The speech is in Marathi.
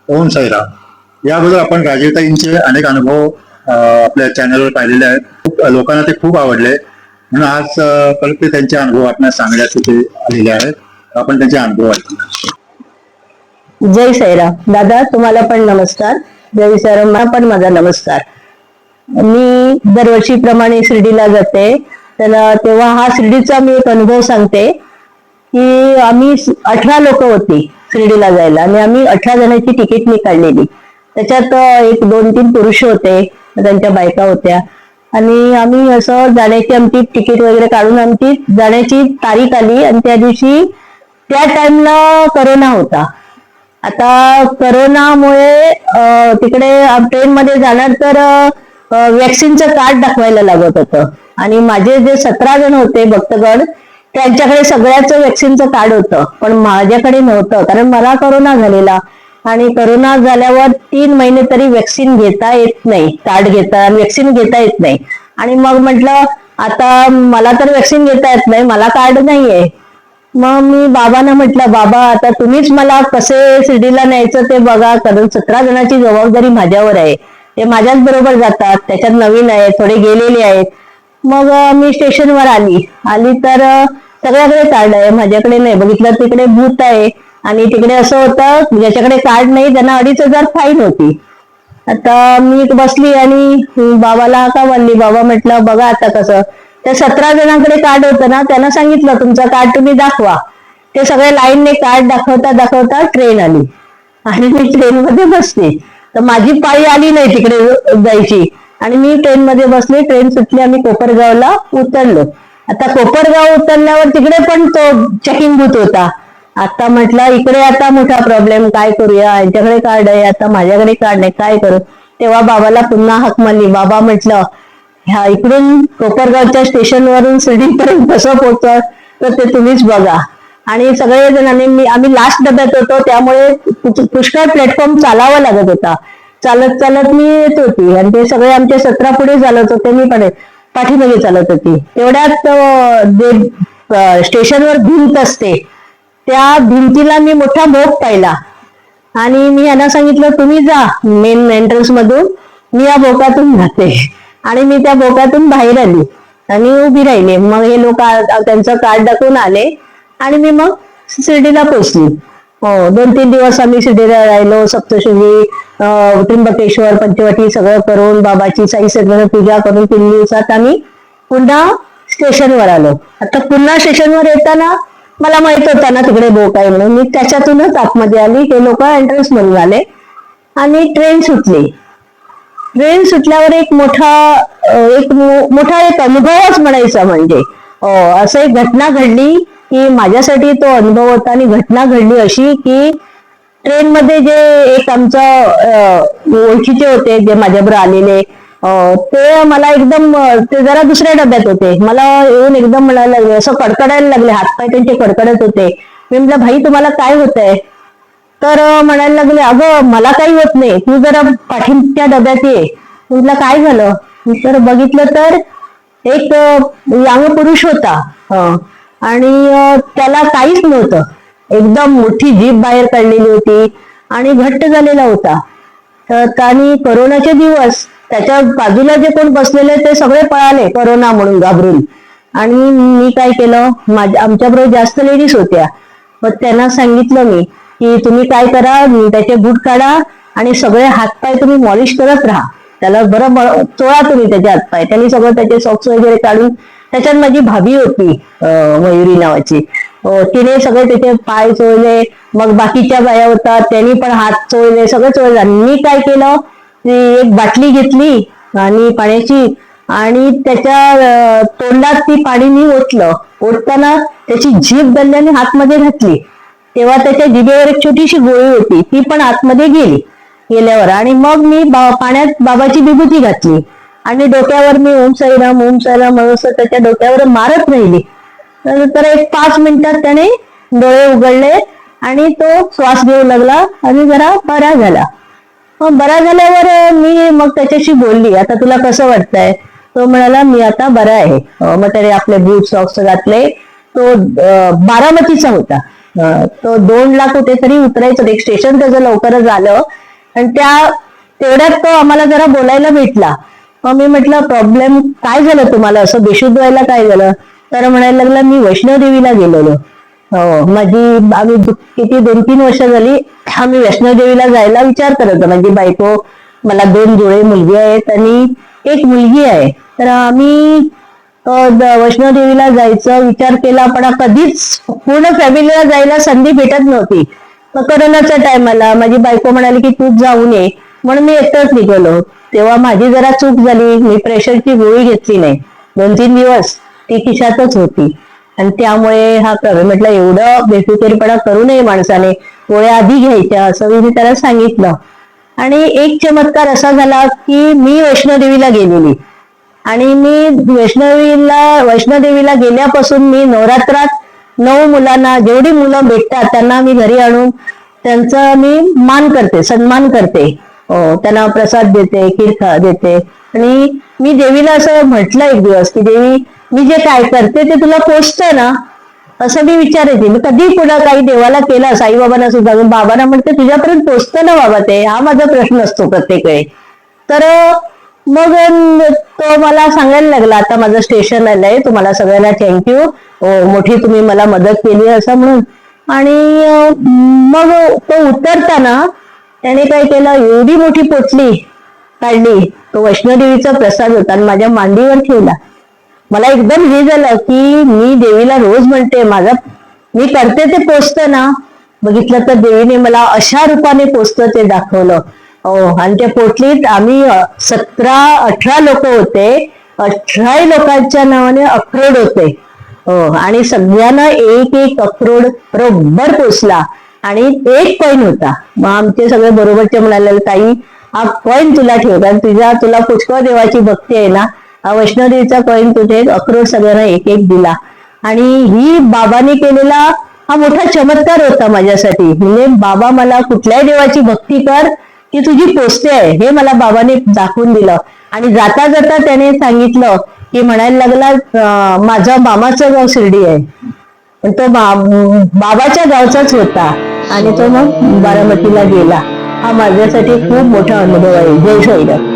ओम साईराम. याबद्दल आपण राजीवताईंचे अनेक अनुभव आपल्या चॅनलवर पाहिलेले आहेत. लोकांना ते खूप आवडले, म्हणून आज परत ते त्यांचे अनुभव आपल्याला सांगण्यासाठी आलेले आहेत. आपण त्यांचे अनुभव जय साईराम. दादा तुम्हाला पण नमस्कार. जय साईराम पण माझा नमस्कार. मी दरवर्षीप्रमाणे शिर्डीला जाते, तर तेव्हा हा शिर्डीचा मी एक अनुभव सांगते की आम्ही 18 लोक होती शिर्डीला जायला आणि आम्ही 18 जणांची तिकीट मी काढलेली. त्याच्यात एक 2-3 पुरुष होते, त्यांच्या बायका होत्या आणि आम्ही असं जाण्याची आमची तिकीट वगैरे काढून आमची जाण्याची तारीख आली आणि त्या दिवशी त्या टाइमला करोना होता. आता करोनामुळे तिकडे ट्रेन मध्ये जाणार तर वॅक्सिनचं कार्ड दाखवायला लागत होतं आणि माझे जे 17 जण होते भक्तगण त्यांच्याकडे सगळ्याच वॅक्सिनचं कार्ड होतं, पण माझ्याकडे नव्हतं कारण मला करोना झालेला आणि करोना झाल्यावर 3 महिने तरी वॅक्सिन घेता येत नाही, कार्ड घेता वॅक्सिन घेता येत नाही. आणि मग म्हटलं आता मला तर वॅक्सिन घेता येत नाही, मला कार्ड नाहीये. मग मी बाबांना म्हटलं बाबा आता तुम्हीच मला कसे शिर्डीला न्यायचं ते बघा, कारण 17 जणांची जबाबदारी माझ्यावर आहे. ते माझ्याच बरोबर जातात, त्याच्यात नवीन आहेत, थोडे गेलेले आहेत. मग मी स्टेशनवर आली तर सगळ्याकडे कार्ड आहे, माझ्याकडे नाही. बघितलं तिकडे बूथ आहे आणि तिकडे असं होतं ज्याच्याकडे कार्ड नाही त्यांना 2,500 फाईन होती. आता मी बसली आणि बाबाला का बोलली, बाबा म्हटलं बघा आता कसं. त्या 17 जणांकडे कार्ड होतं ना, त्यांना सांगितलं तुमचं कार्ड तुम्ही दाखवा. ते सगळे लाईनने कार्ड दाखवता दाखवता ट्रेन आली आणि मी ट्रेन मध्ये बसली. तर माझी पाळी आली नाही तिकडे जायची आणि मी ट्रेन मध्ये बसले. ट्रेन सुटली, आम्ही कोपरगावला उतरलो. आता कोपरगाव उतरल्यावर तिकडे पण तो चेकिंग बूथ होता. आता म्हटलं इकडे आता मोठा प्रॉब्लेम, काय करूया, यांच्याकडे कार्ड आहे आता माझ्याकडे कार्ड नाही, काय करू. तेव्हा बाबाला पुन्हा हाक मारली. बाबा म्हटलं ह्या इकडून कोपरगावच्या स्टेशनवरून शिर्डीपर्यंत कसं पोहोचत तर ते तुम्हीच बघा. आणि सगळे जणांनी आम्ही लास्ट डब्यात होतो त्यामुळे पुष्कळ प्लॅटफॉर्म चालावा लागत होता. चालत चालत मी येत होती आणि ते सगळे आमचे 17 पुढे चालत होते, मी पण पाठीमागे चालत होती. तेवढ्यात जे स्टेशनवर भिंत असते त्या भिंतीला मी मोठा भोग पाहिला आणि मी यांना सांगितलं तुम्ही जा मेन एंट्रन्स मधून, मी या भोकातून जाते. आणि मी त्या भोकातून बाहेर आली आणि उभी राहिली. मग हे लोक त्यांचं कार्ड दाखवून आले आणि मी मग शिर्डीला पोहोचली. हो, 2-3 दिवस आम्ही शिर्डीला राहिलो. सप्तशृंगी, त्र्यंबकेश्वर, पंचवटी सगळं करून बाबाची साई सगळं पूजा करून 3 दिवसात आम्ही पुन्हा स्टेशनवर आलो. आता पुन्हा स्टेशनवर येताना मला माहित होता ना तिकडे बोक आहे म्हणून, मी त्याच्यातूनच आतमध्ये आली. हे लोक एंट्रन्स म्हणून आले आणि ट्रेन सुटली. ट्रेन सुटल्यावर एक मोठा एक अनुभवच म्हणायचा. म्हणजे असं एक घटना घडली की माझ्यासाठी तो अनुभव होता. आणि घटना घडली अशी की ट्रेन मध्ये जे एक आमचं ओळखीचे होते जे माझ्याबरोबर आलेले, ते मला एकदम ते जरा दुसऱ्या डब्यात होते. मला येऊन एकदम म्हणायला लागले, असं कडकडायला लागले, हातपाय त्यांचे कडकडत होते. मी म्हटलं भाई तुम्हाला काय होतंय. तर म्हणायला लागले अगं मला काही होत नाही, तू जरा पाठीच्या डब्यात ये. म्हटलं काय झालं. तर बघितलं तर एक यंग पुरुष होता आणि त्याला काहीच नव्हतं. एकदम मोठी जीभ बाहेर काढलेली होती आणि घट्ट झालेला होता. आणि करोनाचे दिवस त्याच्या बाजूला जे कोण बसलेले ते सगळे पळाले करोना म्हणून घाबरून. आणि मी काय केलं, आमच्या बरोबर जास्त लेडीज होत्या, मग त्यांना सांगितलं मी की तुम्ही काय करा, त्याचे बूट काढा आणि सगळे हातपाय तुम्ही मॉलिश करत राहा. त्याला बरं चोळा तुम्ही त्याचे हातपाय. त्यांनी सगळं त्याचे सॉक्स वगैरे काढून, त्याच्यात माझी भाभी होती मयुरी नावाची, तिने सगळे त्याचे पाय चोळले. मग बाकीच्या बाया होतात त्यांनी पण हात चोळले, सगळं चोळलं. मी काय केलं, एक बाटली घेतली आणि पाण्याची आणि त्याच्या तोंडात ती पाणी मी ओतलं. ओतताना त्याची जीभ गल्ल्याने हातमध्ये घातली. तेव्हा त्याच्या जिभेवर एक छोटीशी गोळी होती, ती पण आतमध्ये गेल्यावर आणि मग मी पाण्यात बाबाची विभूती घातली आणि डोक्यावर मी ओम साईराम म्हणून त्याच्या डोक्यावर मारत राहिली. तर एक 5 मिनिटात त्याने डोळे उघडले आणि तो श्वास घेऊ लागला आणि जरा बरा झाला. मग बरा झाल्यावर मी मग त्याच्याशी बोलली, आता तुला कसं वाटतंय. तो म्हणाला मी आता बरा आहे. मग त्याने आपले बूट सॉक्स घातले. तो बारामतीचा होता. तो 2 लाख कुठेतरी उतरायचं, एक स्टेशन त्याचं लवकरच आलं आणि तेवढ्यात तो आम्हाला जरा बोलायला भेटला. मग मी म्हटलं प्रॉब्लेम काय झालं तुम्हाला, असं बेशुद्ध व्हायला काय झालं? तर म्हणायला लागला मी वैष्णोदेवीला गेलेलो. हो, आम्ही किती 2-3 वर्ष झाली आम्ही वैष्णोदेवीला जायला विचार करत होतो. माझी बायको, मला 2 जुळे मुलगी आहेत आणि एक मुलगी आहे. तर आम्ही वैष्णोदेवीला जायचं विचार केला, पण कधीच पूर्ण फॅमिलीला जायला संधी भेटत नव्हती. मग कोरोनाच्या टायमाला माझी बायको म्हणाली की तूच जाऊन ये, म्हणून मी एकटंच निघालो. तेव्हा माझी जरा चूक झाली, मी प्रेशरची गोळी घेतली नाही. 2-3 दिवस ती खिशातच होती आणि त्यामुळे हा प्रॉब्लेम. म्हटलं एवढं बेफिकीरपणा करू नये माणसाने, गोळ्या आधी घ्यायच्या असं मी त्याला सांगितलं. आणि एक चमत्कार असा झाला की मी वैष्णोदेवीला गेलेली आणि मी वैष्णोदेवीला गेल्यापासून मी नवरात्रात 9 मुलांना, जेवढी मुलं भेटतात त्यांना मी घरी आणून त्यांचा मी मान करते, सन्मान करते. त्यांना प्रसाद देते, खीर देते. आणि मी देवीला असं म्हटलं एक दिवस की देवी, मी जे काय करते ते तुला पोचतं ना, असं मी विचारायचे. मी कधी पुन्हा काही देवाला केलं, साईबाबांना सुद्धा, मी बाबांना म्हणते तुझ्यापर्यंत पोचतं ना बाबा ते, हा माझा प्रश्न असतो प्रत्येक वेळी. तर मग तो मला सांगायला लागला आता माझं स्टेशन आलंय, तुम्हाला सगळ्यांना थँक्यू, मोठी तुम्ही मला मदत केली असं म्हणून. आणि मग तो उतरताना त्याने काय केलं, एवढी मोठी पोटली काढली, तो वैष्णोदेवीचा प्रसाद होता आणि माझ्या मांडीवर ठेवला. मला एकदम हे झालं की मी देवीला रोज म्हणते मी करते ते पोचतं ना. बघितलं तर देवीने मला अशा रूपाने पोचतं ते दाखवलं. आणि त्या पोटलीत आम्ही 17-18 लोक होते. 18 लोकांच्या नावाने अक्रोड होते. आणि सगळ्यांना एक अक्रोड बरोबर पोचला आणि एक कॉईन होता. मग आमचे सगळे बरोबरचे म्हणाले ताई, हा कॉईन तुला ठेव, कारण तुला पुष्कळ देवाची भक्ती आहे ना, हा वैष्णोदेवीचा कॉईन तुझे अक्रोड सगळ्यांना एक दिला. आणि ही बाबाने केलेला हा मोठा चमत्कार होता माझ्यासाठी. म्हणजे बाबा मला कुठल्याही देवाची भक्ती कर की तुझी पोचते आहे हे मला बाबाने दाखवून दिलं. आणि जाता जाता त्याने सांगितलं की म्हणायला लागला माझा मामाचं गाव शिर्डी आहे, पण तो बाबाच्या गावचाच होता आणि तो मग बारामतीला गेला. हा माझ्यासाठी खूप मोठा अनुभव आहे. जय साईराम.